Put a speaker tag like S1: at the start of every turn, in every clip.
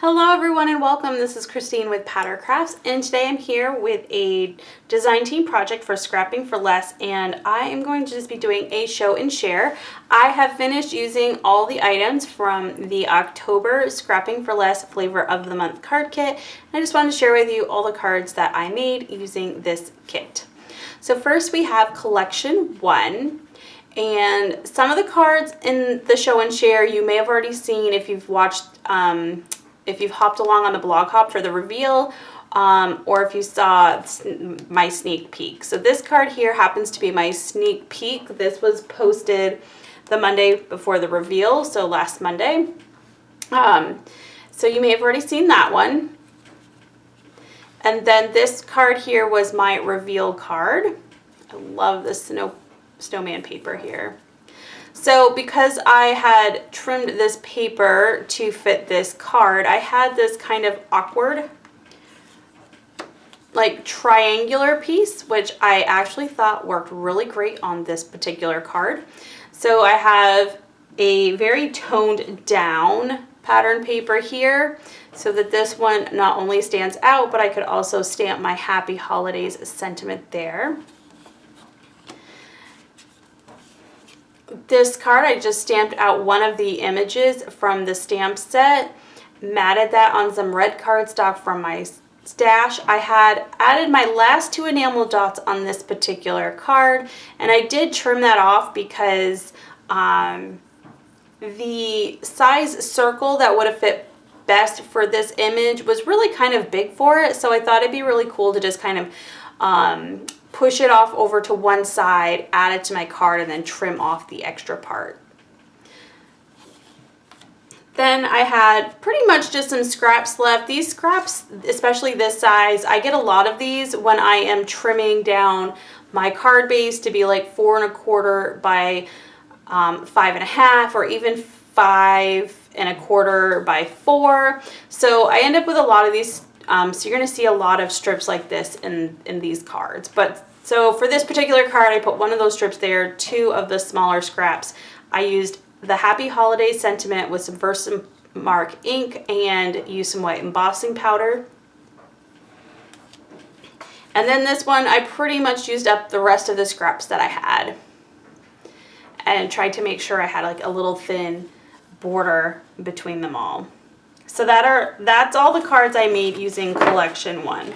S1: Hello everyone and welcome. This is Christine with Pattern Crafts, and today I'm here with a design team project for Scrapping for Less, and I am going to just be doing a show and share. I have finished using all the items from the October Scrapping for Less Flavor of the Month card kit, and I just wanted to share with you all the cards that I made using this kit. So first we have Collection 1. And some of the cards in the show and share you may have already seen if you've watched, if you've hopped along on the blog hop for the reveal, or if you saw my sneak peek. So this card here happens to be my sneak peek. This was posted the Monday before the reveal, so last Monday. So you may have already seen that one. And then this card here was my reveal card. I love this snowman paper here. So because I had trimmed this paper to fit this card, I had this kind of awkward like triangular piece, which I actually thought worked really great on this particular card. So I have a very toned down pattern paper here so that this one not only stands out, but I could also stamp my Happy Holidays sentiment there. This card, I just stamped out one of the images from the stamp set, matted that on some red cardstock from my stash. I had added my last two enamel dots on this particular card, and I did trim that off because the size circle that would have fit best for this image was really kind of big for it, so I thought it'd be really cool to just kind of push it off over to one side, add it to my card, and then trim off the extra part. Then I had pretty much just some scraps left. These scraps, especially this size, I get a lot of these when I am trimming down my card base to be like 4 1/4 by 5 1/2, or even 5 1/4 by 4. So I end up with a lot of these. So you're going to see a lot of strips like this in these cards. So for this particular card, I put one of those strips there, 2 of the smaller scraps. I used the Happy Holidays sentiment with some Versamark ink and used some white embossing powder. And then this one, I pretty much used up the rest of the scraps that I had and tried to make sure I had like a little thin border between them all. So that's all the cards I made using Collection 1.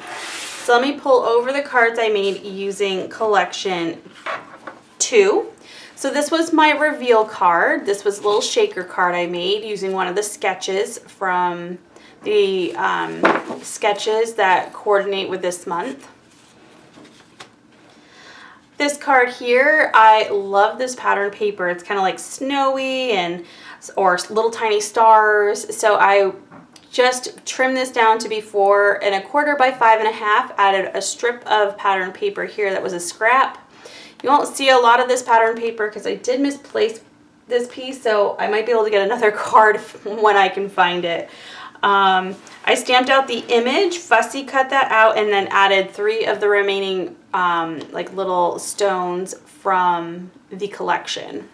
S1: So let me pull over the cards I made using Collection 2. So this was my reveal card. This was a little shaker card I made using one of the sketches from the sketches that coordinate with this month. This card here, I love this pattern paper. It's kind of like snowy or little tiny stars. So I just trimmed this down to be 4 1/4 by 5 1/2, added a strip of pattern paper here that was a scrap. You won't see a lot of this pattern paper because I did misplace this piece, so I might be able to get another card when I can find it. I stamped out the image, fussy cut that out, and then added 3 of the remaining like little stones from the collection.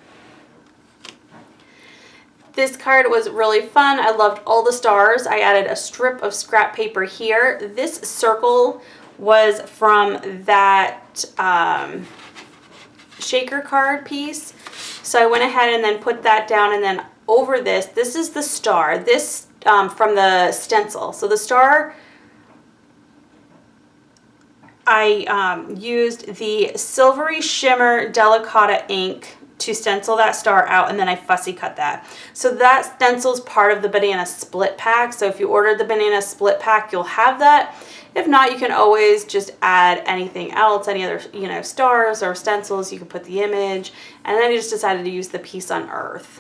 S1: This card was really fun. I loved all the stars. I added a strip of scrap paper here. This circle was from that shaker card piece. So I went ahead and then put that down, and then over this is the star. This from the stencil. So the star, I used the Silvery Shimmer Delicata ink to stencil that star out, and then I fussy cut that. So that stencil's part of the banana split pack. So if you ordered the banana split pack, you'll have that. If not, you can always just add anything else, any other, stars or stencils. You can put the image, and then I just decided to use the piece on Earth.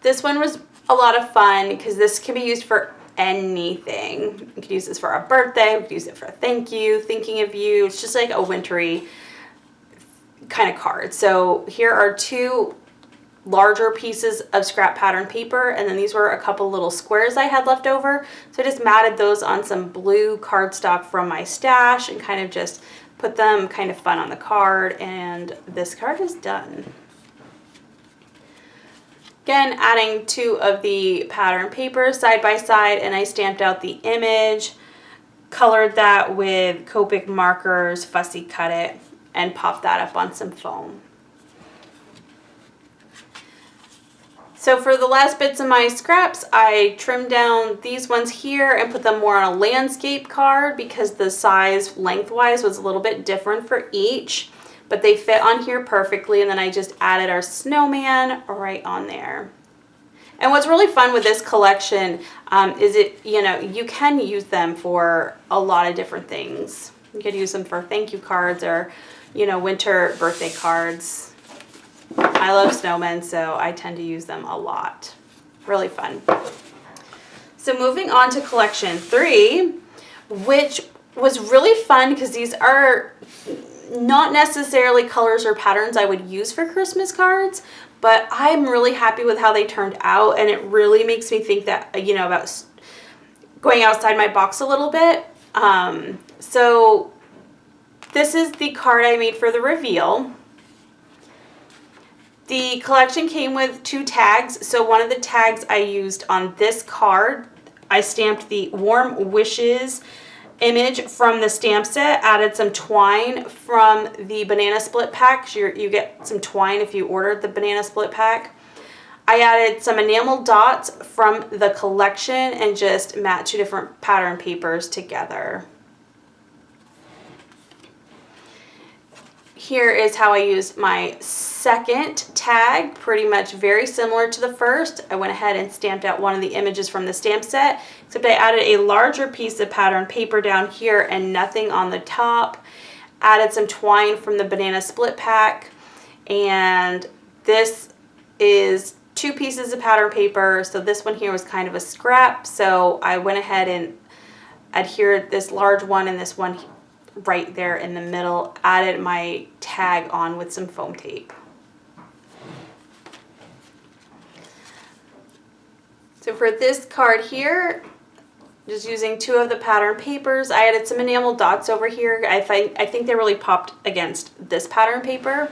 S1: This one was a lot of fun because this can be used for anything. You could use this for a birthday, we could use it for a thank you, thinking of you. It's just like a wintry kind of card. So here are 2 larger pieces of scrap pattern paper, and then these were a couple little squares I had left over. So I just matted those on some blue cardstock from my stash and kind of just put them kind of fun on the card, and this card is done. Again, adding 2 of the pattern papers side by side, and I stamped out the image, colored that with Copic markers, fussy cut it, and popped that up on some foam. So for the last bits of my scraps, I trimmed down these ones here and put them more on a landscape card because the size lengthwise was a little bit different for each, but they fit on here perfectly, and then I just added our snowman right on there. And what's really fun with this collection is you can use them for a lot of different things. You could use them for thank you cards or, winter birthday cards. I love snowmen, so I tend to use them a lot. Really fun. So moving on to collection 3, which was really fun because these are not necessarily colors or patterns I would use for Christmas cards, but I'm really happy with how they turned out, and it really makes me think that, about going outside my box a little bit. So this is the card I made for the reveal. The collection came with 2 tags. So one of the tags I used on this card, I stamped the Warm Wishes image from the stamp set, added some twine from the banana split pack. You get some twine if you ordered the banana split pack. I added some enamel dots from the collection and just matched 2 different pattern papers together. Here is how I used my second tag, pretty much very similar to the first. I went ahead and stamped out one of the images from the stamp set, except I added a larger piece of pattern paper down here and nothing on the top. Added some twine from the banana split pack, and this is 2 pieces of pattern paper. So this one here was kind of a scrap, so I went ahead and adhered this large one and this one right there in the middle, added my tag on with some foam tape. So for this card here, just using 2 of the pattern papers, I added some enamel dots over here. I think they really popped against this pattern paper.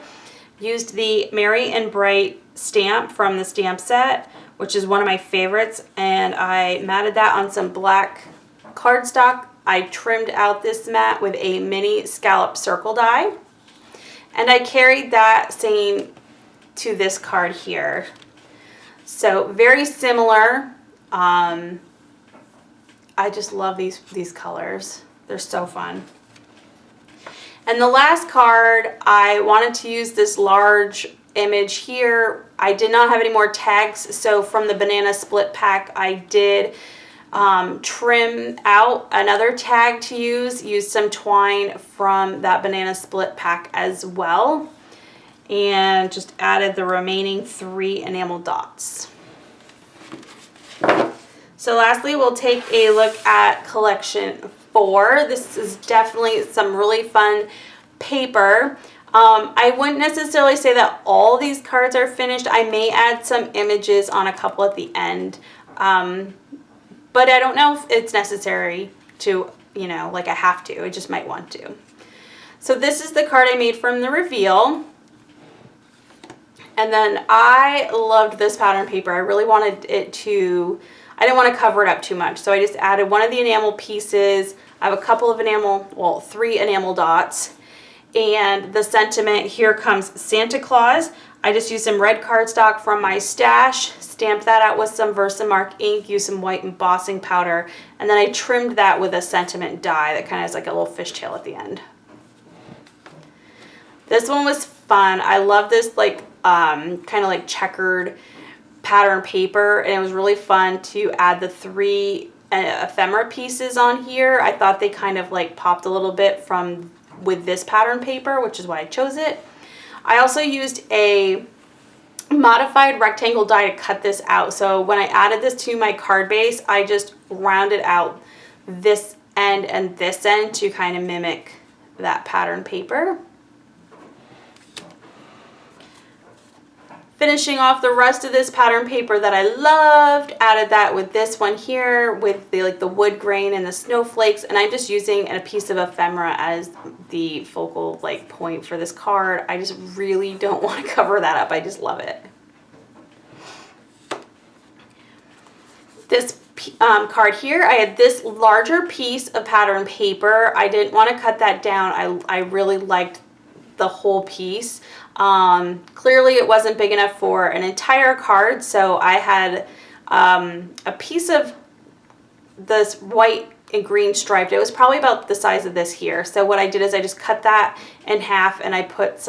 S1: Used the Merry and Bright stamp from the stamp set, which is one of my favorites, and I matted that on some black cardstock. I trimmed out this mat with a mini scallop circle die, and I carried that same to this card here. So very similar. I just love these colors. They're so fun. And the last card, I wanted to use this large image here. I did not have any more tags, so from the banana split pack, I did trim out another tag to use some twine from that banana split pack as well, and just added the remaining 3 enamel dots. So lastly, we'll take a look at collection 4. This is definitely some really fun paper. I wouldn't necessarily say that all these cards are finished. I may add some images on a couple at the end. But I don't know if it's necessary to, like I have to. I just might want to. So this is the card I made from the reveal. And then I loved this pattern paper. I really wanted it to, I didn't want to cover it up too much. So I just added one of the enamel pieces. I have a couple of 3 enamel dots. And the sentiment, here comes Santa Claus. I just used some red cardstock from my stash, stamped that out with some Versamark ink, used some white embossing powder, and then I trimmed that with a sentiment die that kind of has like a little fishtail at the end. This one was fun. I love this kind of like checkered pattern paper, and it was really fun to add the 3 ephemera pieces on here. I thought they kind of like popped a little bit with this pattern paper, which is why I chose it. I also used a modified rectangle die to cut this out. So when I added this to my card base, I just rounded out this end and this end to kind of mimic that pattern paper. Finishing off the rest of this pattern paper that I loved, added that with this one here with the wood grain and the snowflakes, and I'm just using a piece of ephemera as the focal point for this card. I just really don't want to cover that up. I just love it. this card here, I had this larger piece of pattern paper. I didn't want to cut that down. I really liked the whole piece. Clearly it wasn't big enough for an entire card, so I had a piece of this white and green striped. It was probably about the size of this here. So what I did is I just cut that in half and I put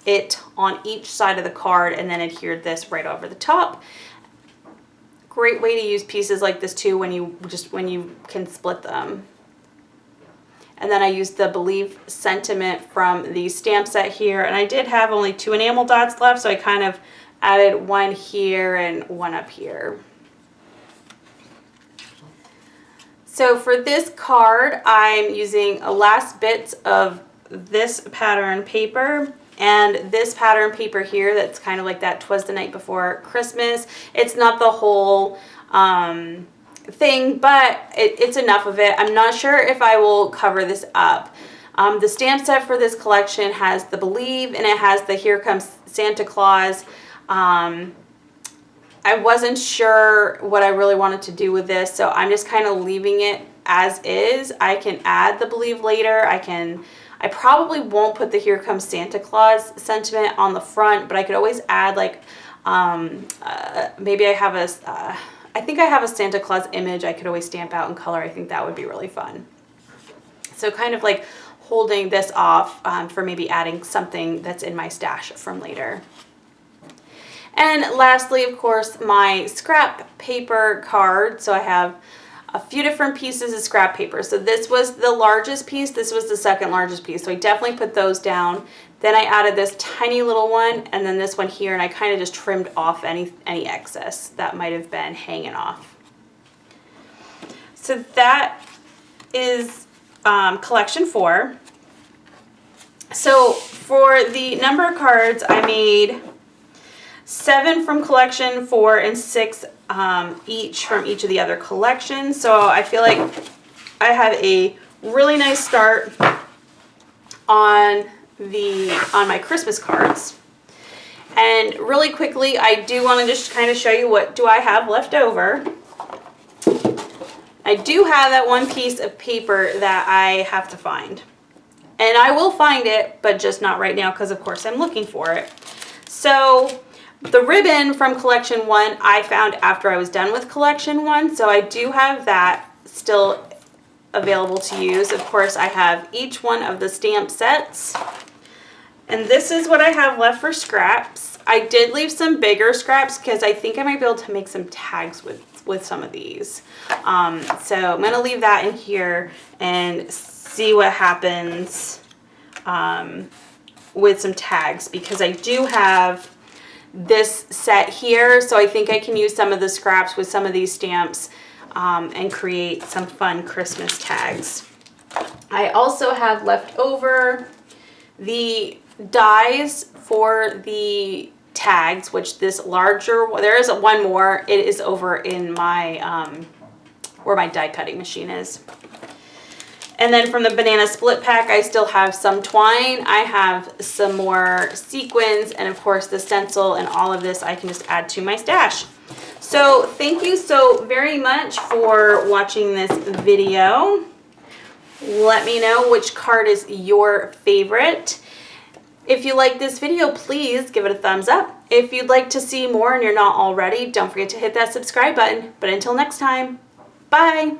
S1: it on each side of the card and then adhered this right over the top. Great way to use pieces like this too when you can split them. And then I used the Believe sentiment from the stamp set here, and I did have only 2 enamel dots left, so I kind of added one here and one up here. So for this card, I'm using a last bits of this pattern paper and this pattern paper here that's kind of like that 'Twas the Night Before Christmas. It's not the whole thing, but it's enough of it. I'm not sure if I will cover this up. The stamp set for this collection has the Believe and it has the Here Comes Santa Claus. I wasn't sure what I really wanted to do with this, so I'm just kind of leaving it as is. I can add the Believe later. I probably won't put the Here Comes Santa Claus sentiment on the front, but I could always add like, maybe I have I think I have a Santa Claus image I could always stamp out in color. I think that would be really fun. So kind of like holding this off for maybe adding something that's in my stash from later. And lastly, of course, my scrap paper card. So I have a few different pieces of scrap paper. So this was the largest piece. This was the second largest piece. So I definitely put those down. Then I added this tiny little one and then this one here, and I kind of just trimmed off any excess that might have been hanging off. So that is collection 4. So for the number cards, I made 7 from collection 4 and 6 each from each of the other collections. So I feel like I have a really nice start on my Christmas cards. And really quickly, I do want to just kind of show you what do I have left over. I do have that one piece of paper that I have to find. And I will find it, but just not right now because of course I'm looking for it. So the ribbon from collection 1 I found after I was done with collection 1, so I do have that still available to use. Of course, I have each one of the stamp sets, and this is what I have left for scraps. I did leave some bigger scraps because I think I might be able to make some tags with some of these. So I'm going to leave that in here and see what happens with some tags, because I do have this set here, so I think I can use some of the scraps with some of these stamps and create some fun Christmas tags. I also have left over the dies for the tags, which this larger, there is one more, it is over in my, where my die cutting machine is. And then from the banana split pack, I still have some twine. I have some more sequins, and of course the stencil, and all of this I can just add to my stash. So thank you so very much for watching this video. Let me know which card is your favorite. If you like this video, please give it a thumbs up. If you'd like to see more and you're not already, don't forget to hit that subscribe button. But until next time, bye.